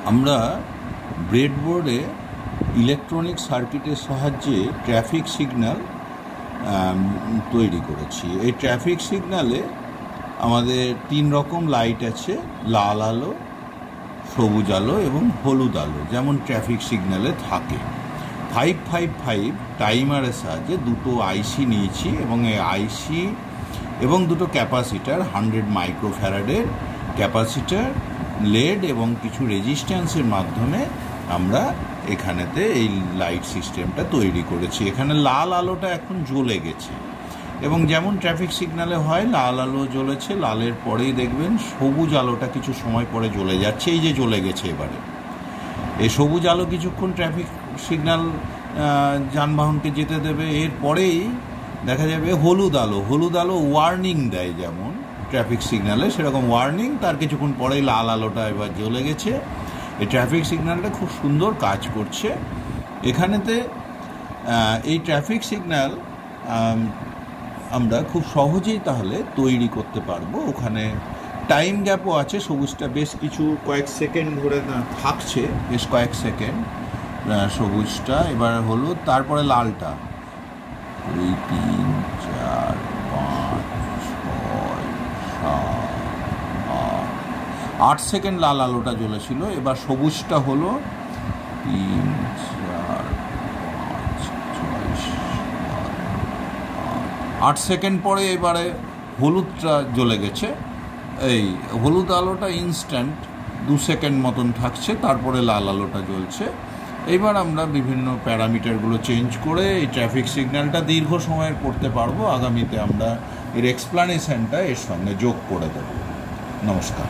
আমরা ব্রেডবোর্ডে ইলেকট্রনিক সার্কিটের সাহায্যে ট্রাফিক সিগন্যাল তৈরি করেছি। এই ট্রাফিক সিগন্যালে আমাদের 3 রকম লাইট আছে, লাল আলো, সবুজ আলো এবং হলুদ আলো, যেমন ট্রাফিক সিগন্যালে থাকে। 555 টাইমারের সাহায্যে দুটো আইসি নিয়েছি এবং এই আইসি এবং দুটো ক্যাপাসিটার 100 মাইক্রোফ্যারাডের ক্যাপাসিটার, লেড এবং কিছু রেজিস্ট্যান্সের মাধ্যমে আমরা এখানেতে এই লাইট সিস্টেমটা তৈরি করেছি। এখানে লাল আলোটা এখন জ্বলে গেছে এবং যেমন ট্রাফিক সিগন্যালে হয় লাল আলো জ্বলেছে, লালের পরেই দেখবেন সবুজ আলোটা কিছু সময় পরে জ্বলে যাচ্ছে। এই যে জ্বলে গেছে এবারে। এই সবুজ আলো কিছুক্ষণ ট্রাফিক সিগন্যাল যানবাহনকে যেতে দেবে, এরপরেই দেখা যাবে হলুদ আলো। হলুদ আলো ওয়ার্নিং দেয়, যেমন ট্রাফিক সিগন্যালে সেরকম ওয়ার্নিং, তার কিছুক্ষণ পরেই লাল আলোটা এবার জ্বলে গেছে। এই ট্রাফিক সিগন্যালটা খুব সুন্দর কাজ করছে। এখানেতে এই ট্রাফিক সিগন্যাল আমরা খুব সহজেই তাহলে তৈরি করতে পারবো। ওখানে টাইম গ্যাপও আছে, সবুজটা বেশ কয়েক সেকেন্ড ধরে থাকছে, বেশ কয়েক সেকেন্ড সবুজটা, এবার হলুদ, তারপরে লালটা 2, 3, 4, 5, 6, 7, 8 সেকেন্ড লাল আলোটা জ্বলেছিল। এবার সবুজটা হলো 3, 4, 5, 6, 7, 8 সেকেন্ড পরে এবারে হলুদটা জ্বলে গেছে। এই হলুদ আলোটা ইনস্ট্যান্ট 2 সেকেন্ড মতন থাকছে, তারপরে লাল আলোটা জ্বলছে। এইবার আমরা বিভিন্ন প্যারামিটারগুলো চেঞ্জ করে এই ট্রাফিক সিগন্যালটা দীর্ঘ সময়ের করতে পারবো। আগামীতে আমরা এর এক্সপ্লানেশনটা এর সঙ্গে যোগ করে দেব। নমস্কার।